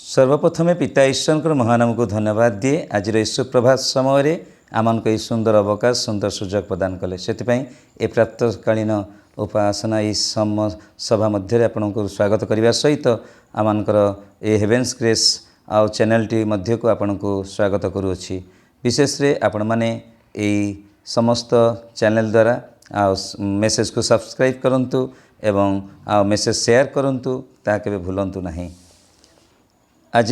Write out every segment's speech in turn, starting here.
सर्वप्रथमे पिता ईश्वर महानाम को धन्यवाद दिए आज सुप्रभात समय आमको ये सुंदर अवकाश सुंदर सुजोग प्रदान कले से ए प्रातकालीन उपासना ये सभा मध्य आपण को स्वागत करने सहित आमर ए हेवेन्स ग्रेस आउ चैनल टी मध्य को आपण को स्वागत करुँची विशेष आपण मैंने समस्त चैनल द्वारा आ मेसेज को सब्सक्राइब करंतु एवं आ मेसेज शेयर करंतु ता केबे भूलंतु नहीं। आज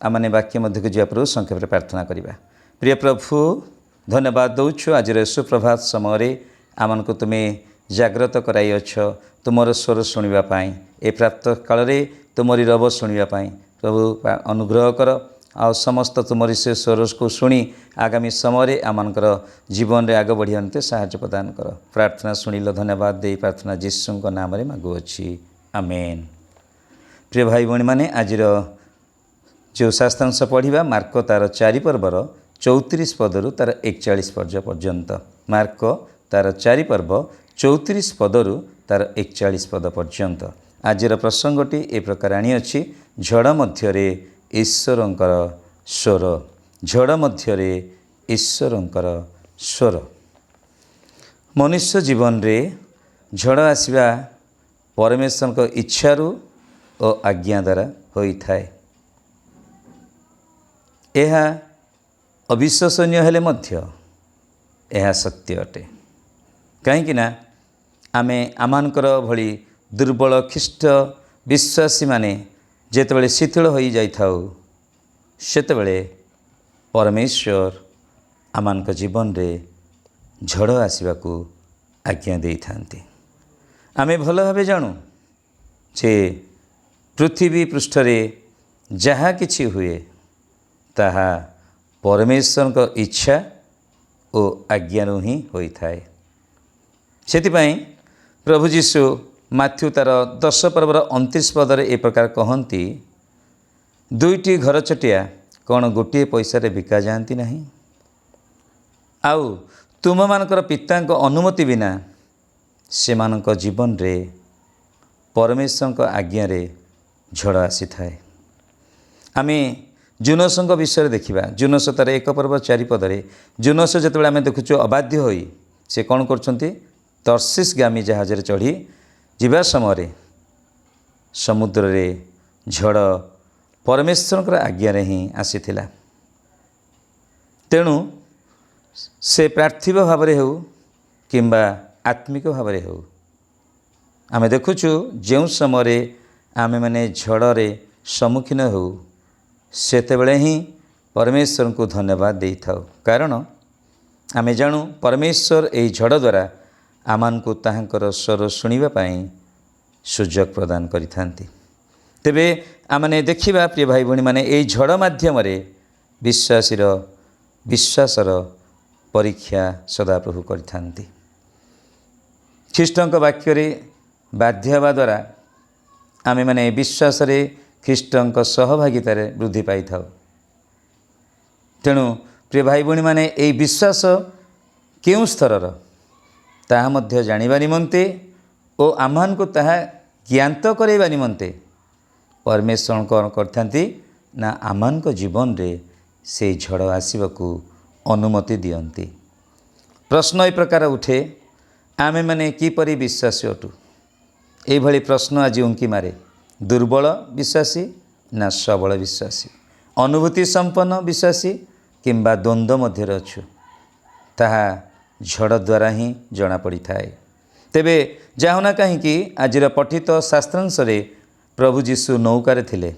आमने वाक्य मध्य को जा पूर्व संक्षेप में प्रार्थना करवा। प्रिय प्रभु धन्यवाद दौछु आज सुप्रभात समय आमन को तुम्हें जागृत कराई अछ तुमर स्वर शुणापी ए प्रातः काल तुमरी रब शुणापी प्रभु अनुग्रह कर आ समस्त तुमरी से स्वर को शुणी आगामी समय आमर जीवन में आग बढ़िया साहाय्य प्रदान कर। प्रार्थना शुणिल धन्यवाद दे प्रार्थना जीशु नाम मागुअछि आमेन। प्रिय भाई भणी मैंने आज जो शास्त्रांश पढ़ा मार्क तार 4 पर्वर 34 पदरु तार 41 पद पर्यंत मार्क तार 4 पर्व 34 पदरु तार 41 पद पर्यंत आजर प्रसंगटी ए प्रकार आनी झड़ मध्य ईश्वरंकर स्वर झड़ मध्य ईश्वरंकर स्वर मनुष्य जीवन रे झड़ आसवा परमेश्वर इच्छारू और आज्ञा द्वारा होता है। यह अविश्वसनीय हेले मध्य यह सत्य अटे कहीं आमे आमानकर भली दुर्बल ख्रीष्ट विश्वासी माने जेतेबेले शिथिल हो जाइथाउ सेतेबेले परमेश्वर आमानक जीवन रे झड़ आसवाकू आज्ञा दे थांती। आमे भल भावे जानू जे पृथ्वी पृष्ठ रे जहाँ किछि हुए ताहा परमेश्वर इच्छा और आज्ञानु ही होता है। सेतिपाई प्रभु जीशु माथ्यू तार 10 पर्वर 29 पदरे ए प्रकार कहती दुईटी घर चटिया कौन गोटे पैसा बिका जाती नहीं आउ तुम मानकर पिता अनुमति बिना से मानक जीवन रे परमेश्वर आज्ञा रे झड़ आसी थाए। आमे जुनस विषय देखा जुनस तार 1 पर्व 4 पदरे जुनस जिते आम देखुचु अबाध्य होई से कौन कर तर्शीश गामी जहाज चढ़ी जीवा समय समुद्र रे झड़ परमेश्वर आज्ञा रे ही आसीथिला। तेणु से पार्थिव भाव हो किंबा आत्मिक भाव हो आम देखुचु जो समय आमे माने झड़े सम्मुखीन हो सेतेबेले ही परमेश्वर को धन्यवाद दे था कारण आमे जानू परमेश्वर यही झड़ द्वारा आमान को ताहांकर स्वर शुणवाई सुजोग प्रदान करिथांती। तेबे आमने देखिबा प्रिय भाई भणी माने यही झड़ माध्यम विश्वासीर विश्वासर परीक्षा सदाप्रभु करिथांती। ख्रीष्टंक वाक्य बाध्य हवा द्वारा आमे माने विश्वास ख्रीष्टंक सहभागितार वृद्धि पाई था। तेणु प्रिय भाई भणी माने यही विश्वास केउं स्तरर ताहा मध्य जानिबा निमंते और आमान को ताहा ज्ञात करैबा निमंते परमेश्वर कौन करथांती ना आमान को जीवन रे से झड़ आसवाकू अनुमति दियंती। प्रश्न ए प्रकार उठे आमे माने किपरि विश्वासी अटू ये भली प्रश्न आज उंकी मारे दुर्बल विश्वासी ना सबल विश्वासी अनुभूति संपन्न विश्वासी किंबा द्वंद्व मध्य अच्छु ताहा झड़ द्वारा ही जना पड़ी थाए। तेबे जाहुना कहीं आज पठित शास्त्रांश प्रभु जीशु नौकार थिले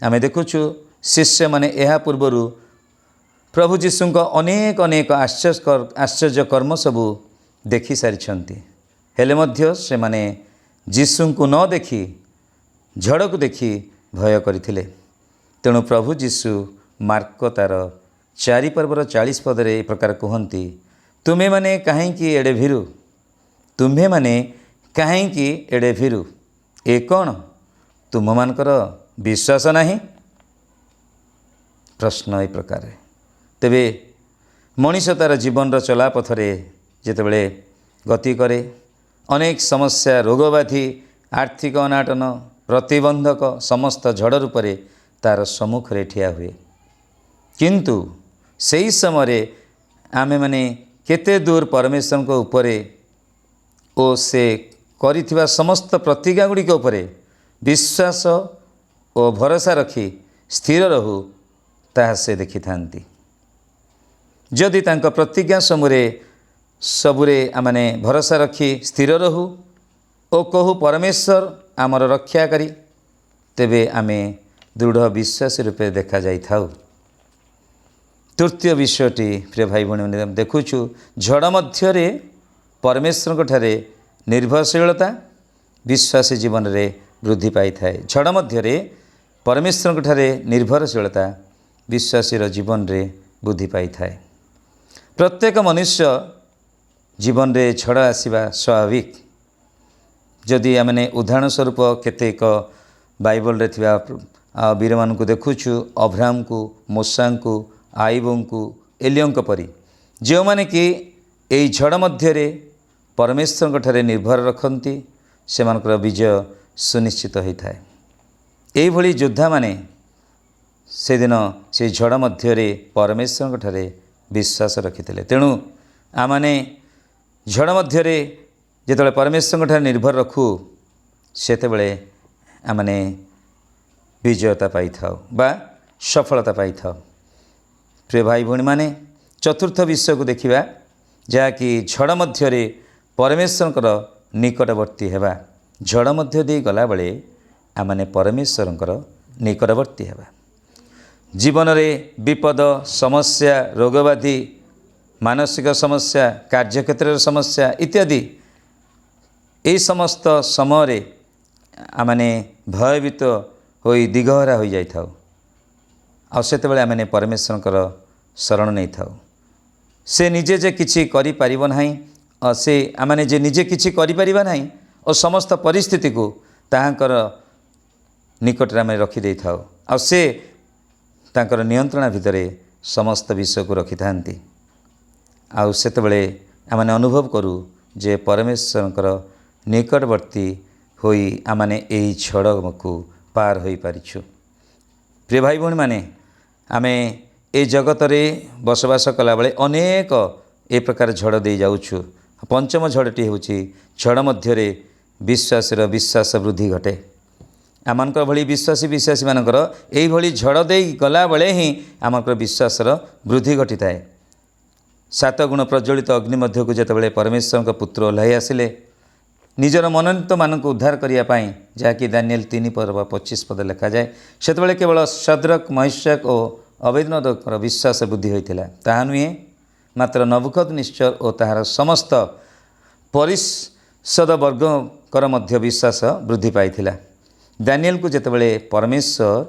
आमे देखुचु शिष्य माने एहा पूर्वरु प्रभु जीशु अनेक अनेक आश्चर्य कर्म सबू देखि सारी हेले मध्य से माने जीशु को न देखी झड़ को देखी भय करथिले। तेणु प्रभु जीशु मार्क तार 4 पर्वर 40 पदरे ए प्रकार कहती तुम्हें माने कहीं एड़े भीरु तुम्हें माने कहीं एड़े भीरु ए कौन तुम मानकर विश्वास नहीं प्रश्न ए प्रकार। तेबे मनीष तार जीवन चला पथरे जितेबले गति करे अनेक समस्या रोग व्याधि आर्थिक अनाटन प्रतिबंधक समस्त झड़ रूप तार सम्मुखें ठिया हुए किंतु सही समय आमे माने केते दूर परमेश्वर को उपरे ओ से करिथिबा समस्त प्रतिज्ञा गुड़िक उपरे विश्वास और भरोसा रखी स्थिर रहू ताहा से देखि थांती। जदि तांको प्रतिज्ञा समूरे सबुरे आमने भरोसा रखी स्थिर रहू ओ कहू परमेश्वर आमर रक्षा करी तेबे आमे दृढ़ विश्वास रूपे देखा जाई थाउ। तृतीय विषयटी प्रिय भाई भणी देखुछु झड़ मध्य परमेश्वर ठारे निर्भरशीलता विश्वासी जीवन रे वृद्धि पाई थाए। झड़ मध्य परमेश्वर ठारे निर्भरशीलता विश्वासी जीवन रे वृद्धि पाई थाए। प्रत्येक मनुष्य जीवन रे झड़ आसवा स्वाभाविक। जदि आमने उदाहरण स्वरूप केतेक बाइबल रे थिबा वीर मान को देखुछु अब्राहम को मूसा को आईबों को एलियों परी जो माने कि यही झड़ मध्य परमेश्वर ठारे निर्भर रखती से विजय सुनिश्चित होता है। यही योद्धा माने से दिन से झड़ मध्य परमेश्वर ठारे विश्वास रखिते। तेणु आमने झड़ मध्य जिते परमेश्वर ठारे निर्भर रखू सेतेबेले आमने विजयता पाई थाउ बा सफलता पाई थाउ। प्रिय भाई भणी माने चतुर्थ विषय को देखिबा जहाँकि झड़ मध्य परमेश्वर निकटवर्ती हेबा। झड़ मध्य दे गला बेले आमने परमेश्वर निकटवर्ती हेबा। जीवन रे विपद समस्या रोगव्याधि मानसिक समस्या कार्यक्षेत्र समस्या इत्यादि ये समस्त समय आमने भयभीत हो दिगहरा हो जाई थाउ। आ सेतेबेले आमने परमेश्वर शरण नहीं थाउ। से निजे जे किछि करि परिबो नाही से आमने जे निजे किछि करि परिबा नाही और समस्त परिस्थिति को ताहांकर निकट आम रखी दे थाउ। आ से तांकर नियंत्रण भितर समस्त विषय को रखि थांती। आउ सेतेबेले आमने अनुभव करू जे परमेश्वर निकटवर्ती होई आमने एही झड़ को पार होई पारिछु। प्रिय भाई भणी माने आमे ए जगत रे बसवास कला बेले अनेक ए प्रकार झड़ दे जाउछु। पंचम झड़टी होची झड़ मध्य विश्वास वृद्धि घटे। आमनकर भली विश्वासी मानकर एही भली झड़ दे गला बेले ही आमनकर विश्वासर वृद्धि घटी थाए। 7 गुण प्रज्वलित अग्नि मध्य को जेतेबेले परमेश्वर पुत्र ओह्लाई आसिले निजर मनोनीत मानक उद्धार करने जहाँकि दानिएल 3:25 पद लिखा जाए सेतेबेले केवल शद्रक मैशक और अबेदनगोर विश्वास वृद्धि होता ताहा नुहे मात्र नबुकदनेस्सर और ताहार समस्त परिषद वर्गकर मध्य विश्वास वृद्धि पाइथिला। दानिएल को जेतेबेले परमेश्वर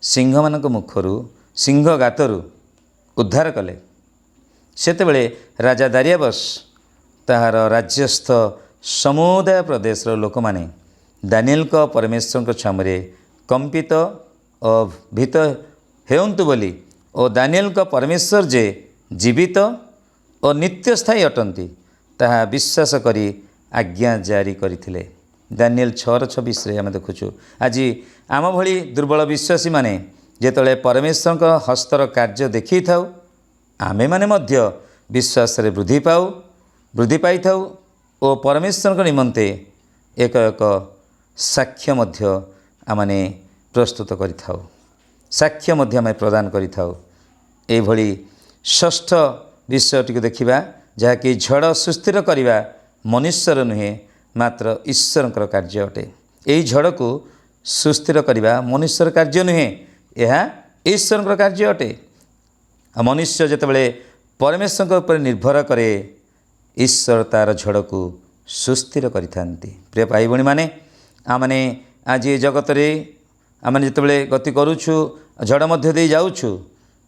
सिंह मानक मुखरु सिंह गातरु उद्धार कले सेतेबेले राजा दारियाबस ताहार राज्यस्थ समुदाय प्रदेश लोक माने दानिएल को परमेश्वर छामरे कंपित और भीत हेउंतु बोली और दानिएल को परमेश्वर जे जीवित और नित्य स्थायी अटंती ताहा विश्वास करी आज्ञा जारी करथिले। दानिएल 6:26 रे आम देखुछु आज आम भली दुर्बल विश्वासी माने जेतले परमेश्वर हस्तर कार्य देखि थाउ आमे माने मध्य विश्वास रे वृद्धि पाई थाउ और परमेश्वर निमंते एक साक्ष्य मध्य आमने प्रस्तुत करि थाउ साक्ष्य मध्य आमे प्रदान करि थाउ। एही भली षष्ठ विषयटी को देखिबा जहाँकि झड़ सुस्थिर करिबा मनुष्यर नुहे मात्र ईश्वरंकर कार्य अटे। एही झड़ को सुस्थिर करिबा मनुष्यर कार्य नुहे यह ईश्वरंकर कार्य अटे। मनुष्य जेतेबेले परमेश्वर उपर निर्भर करे ईश्वर तार झड़ को सुस्थिर करिथांती। प्रिय भाई भणी माने आमने आज ये जगत रे आमने जेतेबेले गति करूछु झड़ मध्य दे जाउछु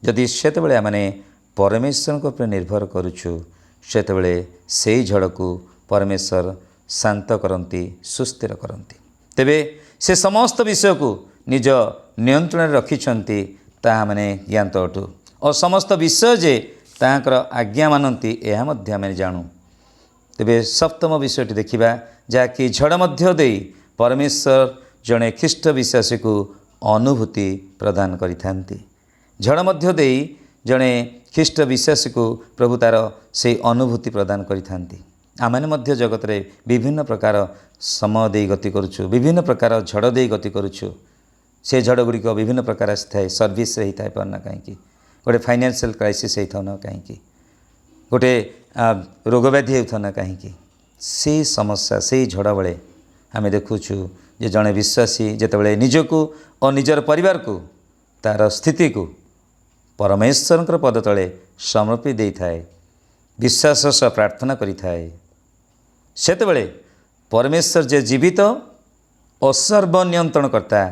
जदि सेतेबेले आमने परमेश्वर को उपर निर्भर करूछु सेतेबेले सेही झड़ को परमेश्वर शांत करंती सुस्थिर करंती। तेबे से समस्त विषय को निज नियंत्रण रखिछंती ताहा माने ज्ञात अटु और समस्त विषय जे ताहाकर आज्ञा मानती यह मध्य आमे जानू। तेबे सप्तम विषयटी देखिबा जहाँकि झड़ मध्य दे परमेश्वर जड़े ख्रीष्ट विश्वासी को अनुभूति प्रदान करिथांती। झड़ मध्य देई जड़े ख्रीष्ट विश्वासी को प्रभु तार से अनुभूति प्रदान करिथांती। आमने मध्य जगत रे विभिन्न प्रकार समय दे गति करुछु, विभिन्न प्रकार झड़ दे गति करुछु। से झड़ गुड़िक विभिन्न प्रकार थाए, सर्विस रही था पारना कहीं, गोटे फाइनेंशियल क्राइसिस होता ना कहीं, गोटे रोग व्याधि होता ना कहीं, से समस्या से झड़ बेले आम देखुचु जे जड़े विश्वासी जितेबाला निजको और निजर परिवार को तार स्थिति को परमेश्वर पद तले समर्पी दे थाए, विश्वास सह प्रार्थना करि थाए, सेतेबेले परमेश्वर जे जीवित और सर्वनियंत्रण करता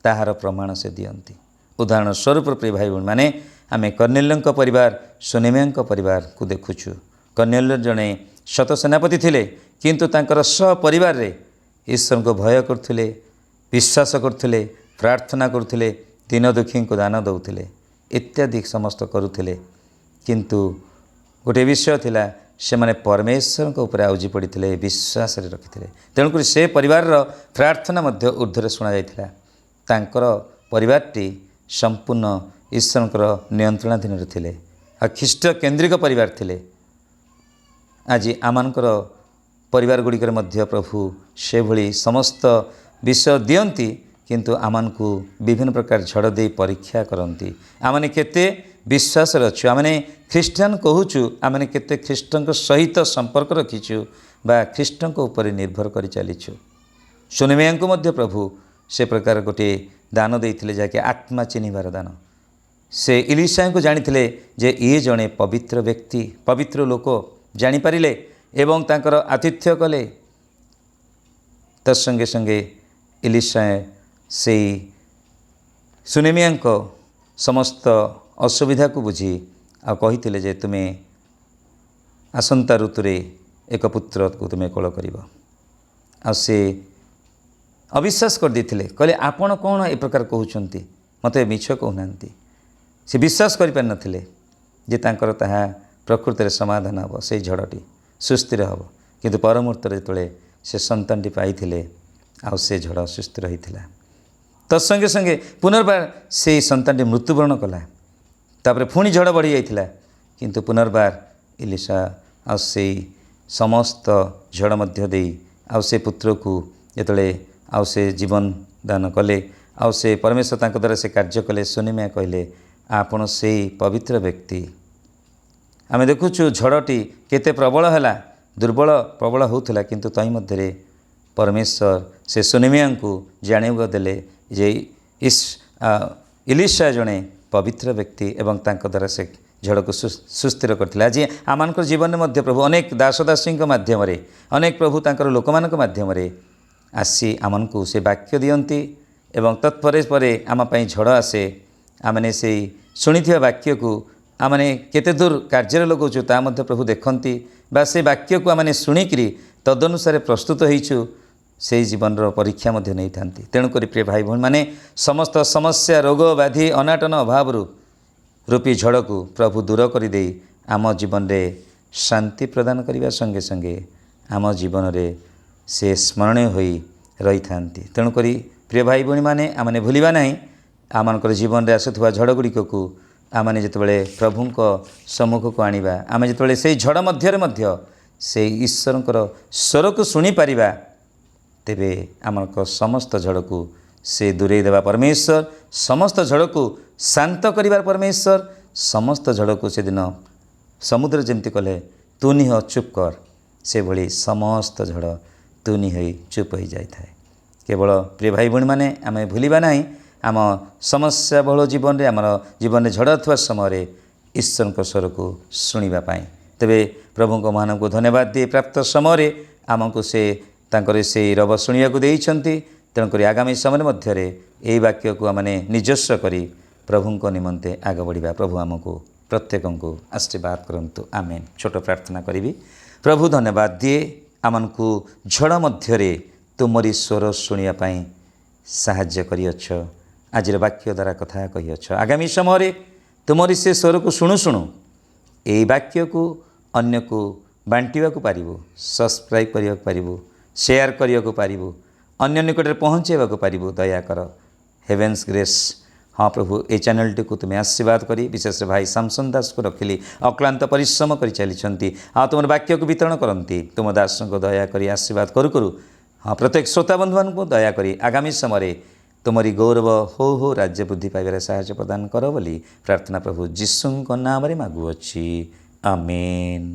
ताहार प्रमाण से दियंती। उदाहरण स्वरूप प्रिय भाई भूण माने आमे कर्नेलियों परिवार सुनेमिया परिवार को देखुचु। कर्नेलियो जड़े शत सेनापति थिले, किंतु तांकर सपरिवार रे ईश्वर को भय करथिले, विश्वास करथिले, प्रार्थना करथिले, दीन दुखी को दान दौथिले, इत्यादि समस्त करुथिले। किंतु गोटे विषय थिला से माने परमेश्वर को ऊपर आउजी पड़िथिले, विश्वास रे रखिथिले। तेणुकर से परिवार रो प्रार्थना मध्य ऊर्ध्वरे शुणा जाइथिला। तांकर परिवारटी संपूर्ण ईश्वर नियंत्रणाधीन थिले, आ ख्रीष्ट केन्द्रिक परिवार थिले। आज आमानकर परिवार गुड़िकर मध्य प्रभु से भली समस्त विषय दियंती, किंतु आमान को विभिन्न प्रकार झड़ दे परीक्षा करती। आमने केते विश्वास अच्छु, आमने ख्रीष्टान कहूचु, आमने केते ख्रीष्टन सहित संपर्क रखीचु बा ख्रीष्टन ऊपर निर्भर कर चलीचु। सुनेमिया को मध्य प्रभु से प्रकार गोटे दान देइथिले, जाके आत्मा चिन्हिबार दान। से इलिशा को जानिथिले जे ये जड़े पवित्र व्यक्ति, पवित्र लोक जानिपारिले एवं तांकर आतिथ्य कले। तत्संगे संगे इलिशा से सुनेमिया समस्त असुविधा को बुझी आ कहिथिले जे तुमे आसंता ऋतुरे एक पुत्र को तुमे कोल करिवो। आ से अविश्वास कर देथिले, कहले आपण कौन ए प्रकार कहउछंती, मते मिछ कहउनांती। से विश्वास करि पार नथिले जे तांकर ताहा प्रकृति रे समाधान हबो, से झड़टी सुस्थिर हबो। किंतु पर मुहूर्त जेतले से संतानटी पाइथिले आ से झड़ सुस्थिर रहिथिला। तत्संगे संगे पुनर्बार से संतानटी मृत्युवरण कला। तापर पुणी झड़ बढ़ी जाइथिला, किंतु पुनर्बार इलिशा आ से समस्त झड़ मध्य देई आ से पुत्र को जेतले आ से जीवन दान कले, आ से परमेश्वर तांको द्वारा से कार्य कले। सुनेमिया कहले आपण से पवित्र व्यक्ति। आमे देखुछु झड़टी केते प्रबल हैला, दुर्बल प्रबल होउथला, किंतु तई मध्यरे परमेश्वर से सुनेमिया को जानिबो देले जे इलिशा जड़े पवित्र व्यक्ति एवं तांको द्वारा से झड़ को सुस्थिर करथिला। आज आमानकर जीवन में मध्य प्रभु अनेक दासदासी माध्यम रे, अनेक प्रभु तांकर लोकमानक माध्यम रे आसी आमनकु से वाक्य दियंती एवं तत्परे परे आम पई झड़ आसे। आमने से शुणिथिबा वाक्य को आमने केते दूर कार्य लगाऊँ ता मध्य प्रभु देखती, बा से वाक्य को आमने शुणिकी तदनुसार प्रस्तुत होइछु, से जीवन परीक्षा मध्य नहीं थांती। तेणुक प्रिय भाई भूण माने समस्त समस्या रोग व्याधि अनाटन अभाव रूपी झड़ को प्रभु दूर कर दे आम जीवन रे शांति प्रदान करने संगे संगे आम जीवन रे से स्मरणीय होई रही थांती। तेणुक प्रिय भाई भूणी माने आमने भूलिबा नहीं, आमनकर जीवन रे आसुथुवा झड़ गुड़िक को आमने जितेबाला प्रभु सम्मुख को आनिबा, आमे जितेबाला से झड़ मध्य से ईश्वर स्वर को शुणी पारिबा, तेबे आमक समस्त झड़ को से दूरे देवा परमेश्वर, समस्त झड़ को शांत करिबार परमेश्वर, समस्त झड़ को से दिन समुद्र जमती कले तू निह चुप कर, से भली समस्त झड़ तू निह चुप हो जाए। केवल प्रिय भाई भूणी माने आमे भूलिबा नहीं, आम समस्या बहुल जीवन रे आमर जीवन में झड़ थवा समय ईश्वर स्वर को शुणा पाई। तेबे प्रभु को महान को धन्यवाद दिए प्राप्त समय आमको से तांकर से रब शुणा को देइछंती। तेणुक आगामी समय मध्य यही वाक्य को आमने निजस्व करी प्रभु को निमंते आग बढ़िबा। प्रभु आमको प्रत्येक को आशीर्वाद करंतु, आमेन। छोट प्रार्थना करी। प्रभु धन्यवाद दिए आमन को झड़ मध्य तुमरी स्वर शुणा पाई साहाय्य करियछ। आज वाक्य द्वारा कथा कहियछ, आगामी समय तुमरी से स्वर को शुणु शुणु यही वाक्य को अन्य को बांटिबा को पारिबो, सब्सक्राइब करिया को पारिबो, शेयर करिया को पारिबो, अन्य निकट पहुँचेबा को पारिबो। दया कर हेवेन्स ग्रेस। हाँ प्रभु ये चैनल को तुम्हें आशीर्वाद करी विशेष भाई सामसन दास को रखिली अक्लांत परिश्रम कर चली तुम वाक्य को वितरण करती तुम दास को दयाकोरी आशीर्वाद करू करू हाँ प्रत्येक श्रोता बंधु मान दयाकोरी आगामी समय तुमरी गौरव हो राज्य बुद्धि पाइबार साहाय्य प्रदान कर बोली प्रार्थना प्रभु जीशु नाम मागुअछि आमेन।